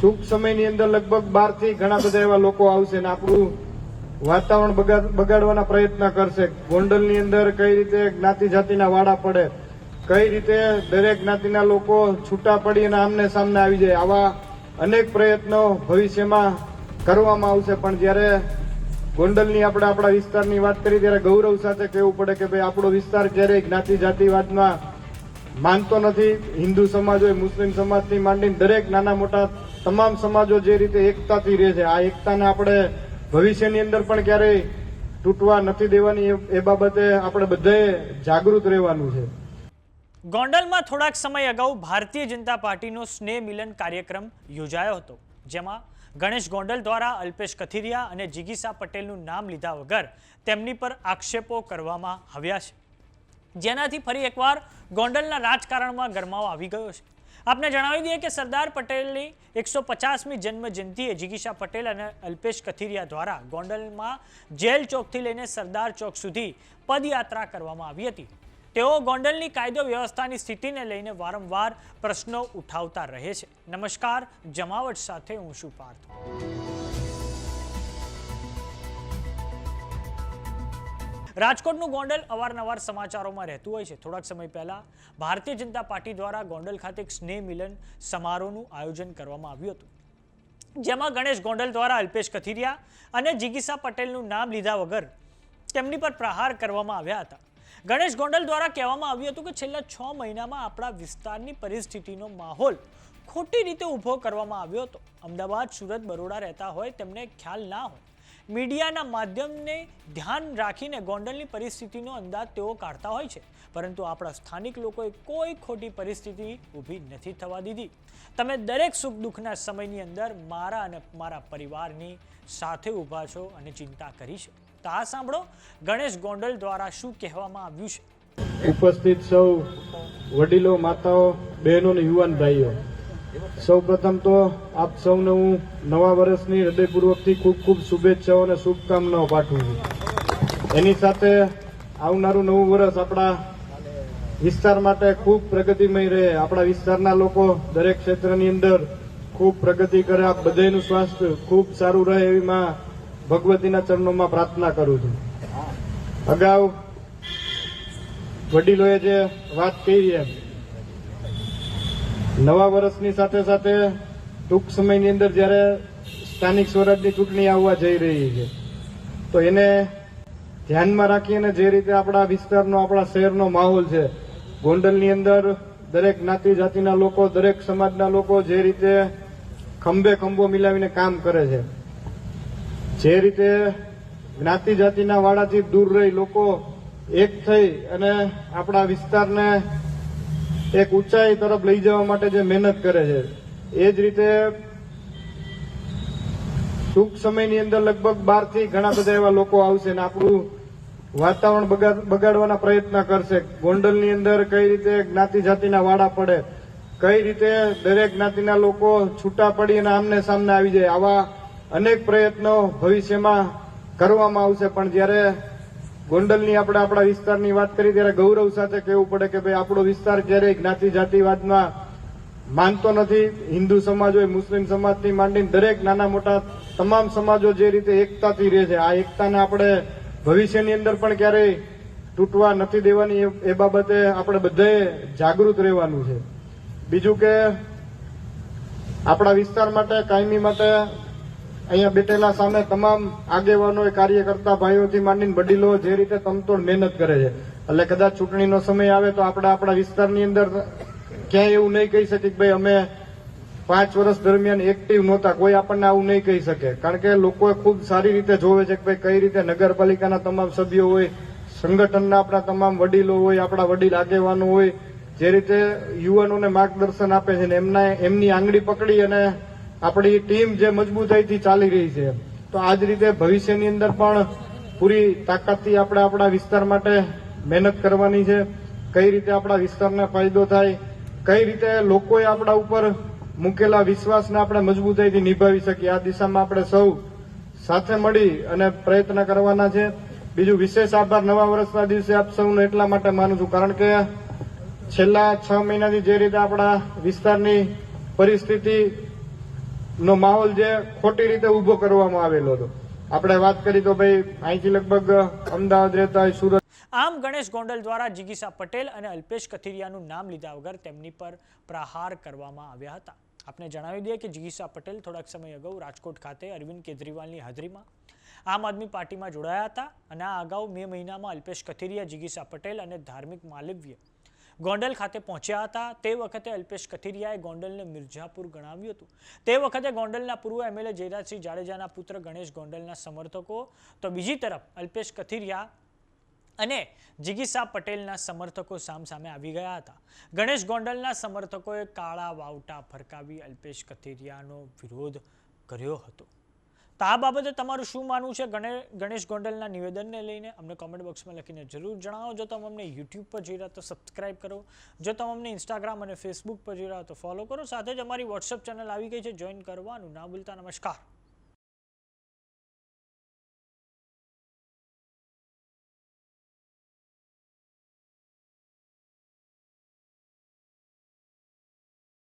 ટૂંક સમયની અંદર લગભગ 12 થી ઘણા બધા એવા લોકો આવશે અને આપણું વાતાવરણ બગાડવાના પ્રયત્ન કરશે. ગોંડલની અંદર કઈ રીતે જ્ઞાતિ જાતિના વાડા પડે, કઈ રીતે દરેક જ્ઞાતિના લોકો છૂટા પડી અને આમને સામને આવી જાય, આવા અનેક પ્રયત્નો ભવિષ્યમાં કરવામાં આવશે. પણ જ્યારે ગોંડલની આપણે આપણા વિસ્તારની વાત કરી ત્યારે ગૌરવ સાથે કહેવું પડે કે ભાઈ આપણો વિસ્તાર ક્યારેય જ્ઞાતિ જાતિવાદમાં માનતો નથી. હિન્દુ સમાજ હોય, મુસ્લિમ સમાજથી માંડીને દરેક નાના મોટા તમામ સમાજો જે રીતે એકતાથી રહે છે, આ એકતાને આપણે ભવિષ્યની અંદર પણ ક્યારેય તૂટવા નથી દેવાની. એ બાબતે આપણે બધાએ જાગૃત રહેવાનું છે. ગોંડલમાં થોડાક સમય અગાઉ ભારતીય જનતા પાર્ટીનો સ્નેહ મિલન કાર્યક્રમ યોજાયો હતો, જેમાં ગણેશ ગોંડલ દ્વારા અલ્પેશ કથિરિયા અને જિગીસા પટેલનું નામ લીધા વગર તેમની પર આક્ષેપો કરવામાં આવ્યા છે, જેનાથી ફરી એકવાર ગોંડલના રાજકારણમાં ગરમાવો આવી ગયો છે. આપને જણાવી દઈએ કે સરદાર પટેલની 150મી જન્મ જયંતિએ જિગીસા પટેલ અને અલ્પેશ કથિરિયા દ્વારા ગોંડલમાં જેલ ચોકથી લઈને સરદાર ચોક સુધી પદયાત્રા કરવામાં આવી હતી. તેઓ ગોંડલની કાયદો વ્યવસ્થાની સ્થિતિને લઈને વારંવાર પ્રશ્નો ઉઠાવતા રહે છે. નમસ્કાર, જમાવટ સાથે હું છું પાર્થ. રાજકોટનું ગોંડલ અવારનવાર સમાચારોમાં રહેતું હોય છે. થોડાક સમય પહેલા ભારતીય જનતા પાર્ટી દ્વારા ગોંડલ ખાતે એક સ્નેહ મિલન સમારોહનું આયોજન કરવામાં આવ્યું હતું, જેમાં ગણેશ ગોંડલ દ્વારા અલ્પેશ કથિરિયા અને જિગીસા પટેલનું નામ લીધા વગર તેમની પર પ્રહાર કરવામાં આવ્યા હતા. ગણેશ ગોંડલ દ્વારા કહેવામાં આવ્યું હતું કે છેલ્લા 6 મહિનામાં આપણા વિસ્તારની પરિસ્થિતિનો માહોલ ખોટી રીતે ઊભો કરવામાં આવ્યો હતો. અમદાવાદ, સુરત, બરોડા રહેતા હોય તેમને ખ્યાલ ના હોય. મીડિયાના માધ્યમને ધ્યાન રાખીને ગોંડલની પરિસ્થિતિનો અંદાજ તેઓ કાઢતા હોય છે, પરંતુ આપણા સ્થાનિક લોકોએ કોઈ ખોટી પરિસ્થિતિ ઊભી નથી થવા દીધી. તમે દરેક સુખ દુઃખના સમયની અંદર મારા અને મારા પરિવારની સાથે ઊભા છો અને ચિંતા કરી છે. તો આ સાંભળો ગણેશ ગોંડલ દ્વારા શું કહેવામાં આવ્યું છે. ઉપસ્થિત સૌ વડીલો, માતાઓ, બહેનો અને યુવાન ભાઈઓ, સૌ પ્રથમ તો આપ સૌને હું નવા વર્ષની હૃદયપૂર્વકથી ખૂબ ખૂબ શુભેચ્છાઓ અને શુભકામનાઓ પાઠવું છું. એની સાથે આવનારું નવું વર્ષ આપણા વિસ્તાર માટે ખૂબ પ્રગતિમય રહે, આપણા વિસ્તારના લોકો દરેક ક્ષેત્રની અંદર ખૂબ પ્રગતિ કરે, આપ બધાનું સ્વાસ્થ્ય ખૂબ સારું રહે એવી માં ભગવતીના ચરણોમાં પ્રાર્થના કરું છું. અગાઉ વડીલોએ જે વાત કરી એમ નવા વર્ષની સાથે સાથે ટૂંક સમયની અંદર જ્યારે સ્થાનિક સ્વરાજની ચૂંટણી આવવા જઈ રહી છે, તો એને ધ્યાનમાં રાખીને જે રીતે આપણા વિસ્તારનો, આપણા શહેરનો માહોલ છે, ગોંડલની અંદર દરેક જ્ઞાતિ જાતિના લોકો, દરેક સમાજના લોકો જે રીતે ખંભે ખંભો મિલાવીને કામ કરે છે, જે રીતે જ્ઞાતિ જાતિના વાડાથી દૂર રહી લોકો એક થઈ અને આપણા વિસ્તારને એક ઊંચાઈ તરફ લઈ જવા માટે જે મહેનત કરે છે, એ જ રીતે ટૂંક સમયની અંદર લગભગ 12 થી ઘણા બધા એવા લોકો આવશે અને આપણું વાતાવરણ બગાડવાના પ્રયત્ન કરશે. ગોંડલની અંદર કઈ રીતે જ્ઞાતિ જાતિના વાડા પડે, કઈ રીતે દરેક જ્ઞાતિના લોકો છૂટા પડી અને આમને સામને આવી જાય, આવા અનેક પ્રયત્નો ભવિષ્યમાં કરવામાં આવશે. પણ જ્યારે ગોંડલની આપણે આપણા વિસ્તારની વાત કરી ત્યારે ગૌરવ સાથે કહેવું પડે કે ભાઈ આપણો વિસ્તાર ક્યારેય જ્ઞાતિ જાતિવાદમાં માનતો નથી. હિન્દુ સમાજ હોય, મુસ્લિમ સમાજથી માંડીને દરેક નાના મોટા તમામ સમાજો જે રીતે એકતાથી રહે છે, આ એકતાને આપણે ભવિષ્યની અંદર પણ ક્યારેય તૂટવા નથી દેવાની. એ બાબતે આપણે બધાએ જાગૃત રહેવાનું છે. બીજું કે આપણા વિસ્તાર માટે, કાયમી માટે અહીંયા બેઠેલા સામે તમામ આગેવાનો, કાર્યકર્તા ભાઈઓથી માંડીને વડીલો જે રીતે તમતોડ મહેનત કરે છે, એટલે કદાચ ચૂંટણીનો સમય આવે તો આપણે આપણા વિસ્તારની અંદર ક્યાંય એવું નહીં કહી શકીએ કે ભાઈ અમે 5 વર્ષ દરમિયાન એક્ટિવ નહોતા. કોઈ આપણને આવું નહીં કહી શકે, કારણ કે લોકો ખૂબ સારી રીતે જોવે છે કે ભાઈ કઈ રીતે નગરપાલિકાના તમામ સભ્યો હોય, સંગઠનના આપણા તમામ વડીલો હોય, આપણા વડીલ આગેવાનો હોય, જે રીતે યુવાનોને માર્ગદર્શન આપે છે ને એમની આંગળી પકડી અને આપણી ટીમ જે મજબૂતાઈથી ચાલી રહી છે, તો આ જ રીતે ભવિષ્યની અંદર પણ પૂરી તાકાતથી આપણે આપણા વિસ્તાર માટે મહેનત કરવાની છે. કઈ રીતે આપણા વિસ્તારને ફાયદો થાય, કઈ રીતે લોકોએ આપણા ઉપર મૂકેલા વિશ્વાસને આપણે મજબૂતાઈથી નિભાવી શકીએ, આ દિશામાં આપણે સૌ સાથે મળી અને પ્રયત્ન કરવાના છે. બીજું વિશેષ આભાર નવા વર્ષના દિવસે આપ સૌનો એટલા માટે માનું છું, કારણ કે છેલ્લા 6 મહિનાથી જે રીતે આપણા વિસ્તારની પરિસ્થિતિ નો માહોલ જે ખોટી રીતે ઉભો કરવામાં આવેલો હતો. આપણે વાત કરી તો ભાઈ અહીંથી લગભગ અમદાવાદ રહેતા હોય, સુરત. આમ ગણેશ ગોંડલ દ્વારા જિગીસા પટેલ અને અલ્પેશ કથિરિયાનું નામ લીધા વગર તેમની પર પ્રહાર કરવામાં આવ્યા હતા. આપને જણાવી દઈએ કે જિગીસા પટેલ થોડાક સમય અગાઉ રાજકોટ ખાતે અરવિંદ કેજરીવાલની હાજરીમાં આમ આદમી પાર્ટીમાં જોડાયા હતા અને આ અગાઉ મે મહિનામાં અલ્પેશ કથિરિયા, જિગીસા પટેલ અને ધાર્મિક માલવ્ય ગોંડલ ખાતે પહોંચ્યા હતા. તે વખતે અલ્પેશ કથિરિયાએ ગોંડલને મિર્ઝાપુર ગણાવ્યું હતું. તે વખતે ગોંડલના પૂર્વ એમએલએ જયરાજસિંહ જાડેજાના પુત્ર ગણેશ ગોંડલના સમર્થકો તો બીજી તરફ અલ્પેશ કથિરિયા અને જિગીસા પટેલના સમર્થકો સામસામે આવી ગયા હતા. ગણેશ ગોંડલના સમર્થકોએ કાળા વાવટા ફરકાવી અલ્પેશ કથિરિયાનો વિરોધ કર્યો હતો. તો આ બાબતે તમારું શું માનવું છે ગણેશ ગોંડલના નિવેદનને લઈને અમને કોમેન્ટ બોક્સમાં લખીને જરૂર જણાવો. જો તમે અમને યુટ્યુબ પર જોઈ રહ્યા તો સબસ્ક્રાઇબ કરો. જો તમે અમને ઇન્સ્ટાગ્રામ અને ફેસબુક પર જોઈ રહ્યા તો ફોલો કરો. સાથે જ અમારી વોટ્સએપ ચેનલ આવી ગઈ છે, જોઈન કરવાનું ના ભૂલતા. નમસ્કાર.